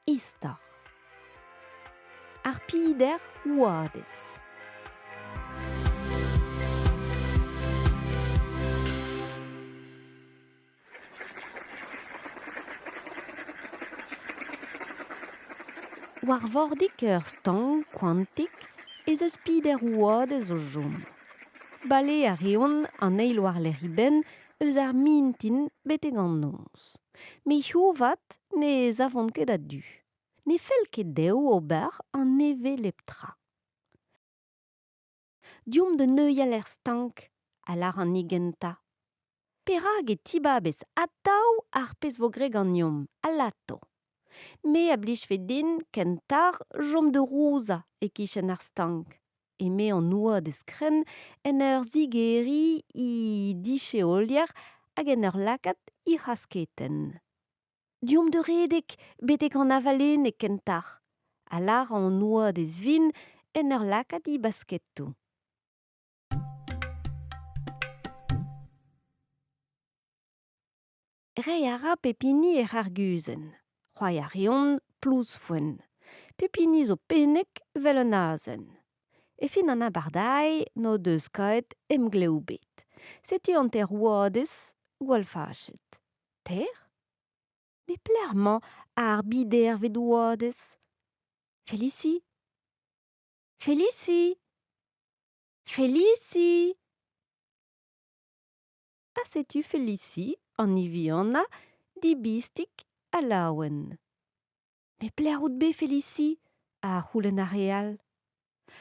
istor. Ar pider ouadez. War vordik ur stang kwantik ez eus pider ouadez o chom. Bale a reon an eil war lerriben eus ar mintin betek an noz. Me vat ne zavont ket a du. Ne fel ket deo ober an neve leptra. Diom de neuial er stank, a lar an igenta. Perag e tibabez ataou ar pez vo greg an yom, a lato. Me a blij fe din kentar jom de rouza e kichen ar stank. E me an ouad eskren en ur zigeri I diche olier hag en ur lakat I rasketen. Diom de redek betek an avalen e kentar. A lar an ouad ez vin en ur lakat I basketou. Rei a ra pepini e c'harguzen. C'hoai a reon plus fwen. Pepini zo pennek vel un azen. E fin an abardai no deus kaet emgleo bet. Seti an ter ouadez gwal fachet. Ter? Me plerman ar bider vet ouadez. Felici? Felici? Felici? A setu Felici an iviana dibistik a laouen. Me plerout be Felici a c'houlenn a real.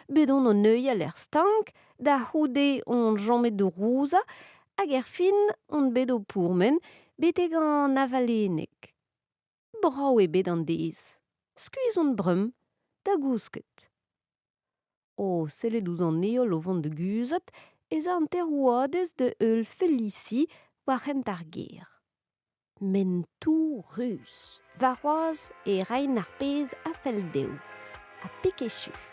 Bedon o neuial er stank da c'houde on jamet de rouza hag er fin on bet o pourmen betek an avalenek. Brau e bet an deiz. Skuizh on brem da gousket. O sellet ouzh an eol o vont de guzet ez an ter ouadez de eul Felici war c'hent ar ger. Men tou rus, varoaz e rain ar pez a fel deo, a pekechuf.